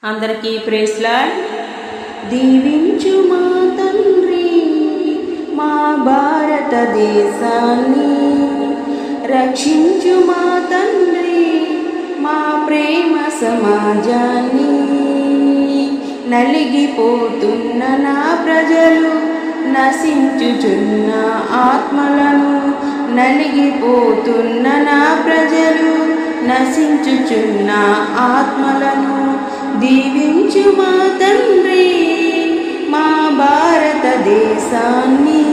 అందరికీ praise lord. దీవించు మా తండ్రి మా భారతదేశాన్ని, రక్షించు మా తండ్రి మా ప్రేమ సమాజాన్ని. నలిగిపోతున్న నా ప్రజలు, నశించుచున్న ఆత్మలను, నలిగిపోతున్న నా ప్రజలు, నశించుచున్న ఆత్మలను దీవించు మా తండ్రి మా భారతదేశాన్ని,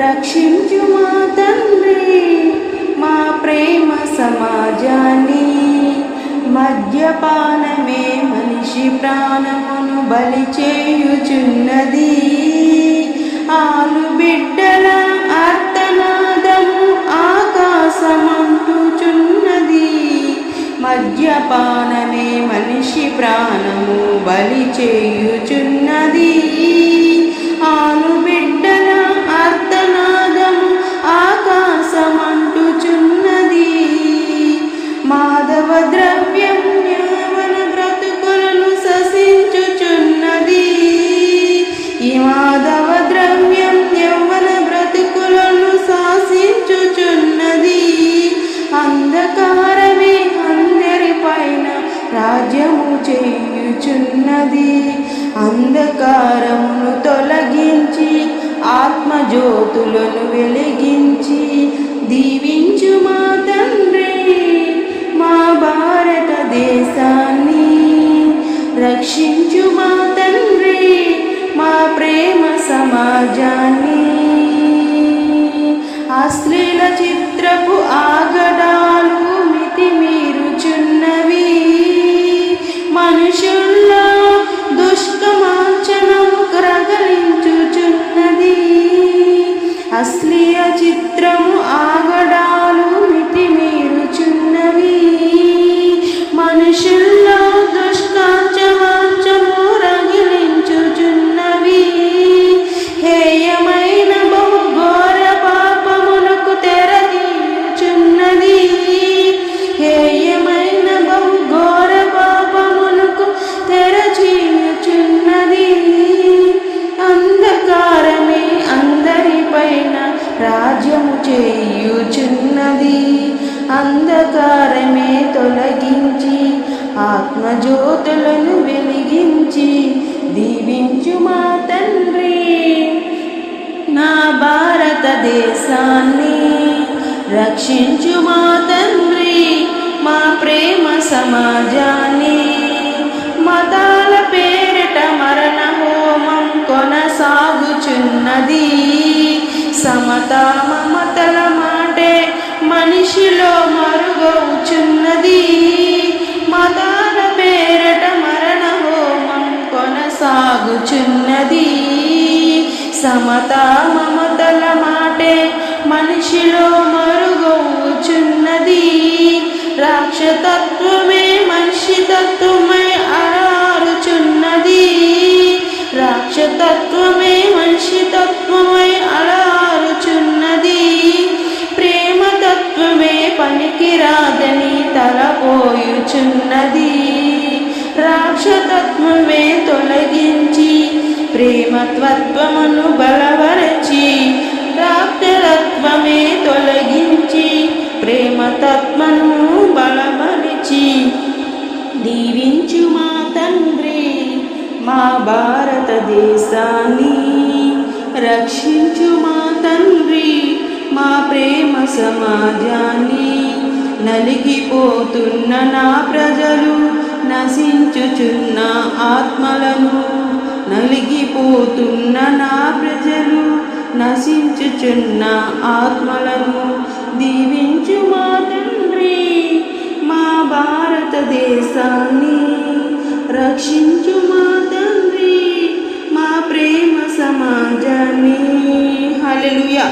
రక్షించు మా తండ్రి మా ప్రేమ సమాజాన్ని. మద్యపానమే మనిషి ప్రాణమును బలి చేయుచున్నది, ఆలు బిడ్డల ఆర్తనాదము ఆకాశమంటుచున్నది. మద్యపానమే మనిషి ప్రాణము బలి చేయుచున్నది, ఆలు బిడ్డల ఆర్తనాదము ఆకాశమంటుచున్నది. మాదవ ద్రవ్యం యవ్వన బ్రతుకులను శశించుచున్నది, ఈ మాదవ ద్రవ్యం యవ్వన బ్రతుకులను శాసించుచున్నది. అంధకారమే అందరిపైన రాజ్యము చేయుచున్నది, అంధకారమును తొలగించి ఆత్మజ్యోతులను వెలిగించి దీవించు మా తండ్రి మా భారతదేశాన్ని, రక్షించు మా తండ్రి మా ప్రేమ సమాజాన్ని. అశ్లీల చిత్రపు ఆగడాలు మితిమీరుచున్నవి, మనుషుల్లో దుష్కమార్చనము రగలించుచున్నది. అశ్లీల చిత్రము ఆగడాలు మితిమీరుచున్నవి, మనుషుల్లో దుష్కాంచవాంచము రగిలించుచున్నవి. హేయమైన బహుఘోర పాపములకు తెరదీయుచున్నది, హేయమైన బహుఘోర పాపములకు తెరచీయుచున్నది. అంధకారమే అందరిపైన రాజ్యము చేయుచున్నది, అంధకారమే తొలగించి ఆత్మజ్యోతులను వెలిగించి దీవించు మా తండ్రి నా భారతదేశాన్ని, రక్షించు మా తండ్రి మా ప్రేమ సమాజాన్ని. మతాల పేరిట మరణ హోమం కొనసాగుచున్నది, సమతా మమతల మాటే మనిషిలో మరుగవుచున్నది. మతాల పేరిట మరణ హోమం కొనసాగుచున్నది, సమతా మమతల మాటే మనిషిలో మరుగవుచున్నది. రాక్షతత్వమే మనిషి తత్వమై అలరుచున్నది, రాక్షతత్వమే మనిషి తత్వమై అలరుచున్నది. ప్రేమతత్వమే పనికిరాదని తలపోయుచున్నది, రాక్షతత్వమే తొలగించి ప్రేమతత్వమును బలపరచి, రాక్షతత్వమే తొలగించి ప్రేమతత్వము బలపరిచి దీవించు మా తండ్రి మా భారతదేశాన్ని, రక్షించు మా తండ్రి మా ప్రేమ సమాజాన్ని. నలిగిపోతున్న నా ప్రజలు, నశించుచున్న ఆత్మలను, నలిగిపోతున్న నా ప్రజలు, నశించుచున్న ఆత్మలను దీవించు మా తండ్రి మా భారతదేశాన్ని, రక్షించు మా తండ్రి మా ప్రేమ సమాజాన్ని. హల్లెలూయా.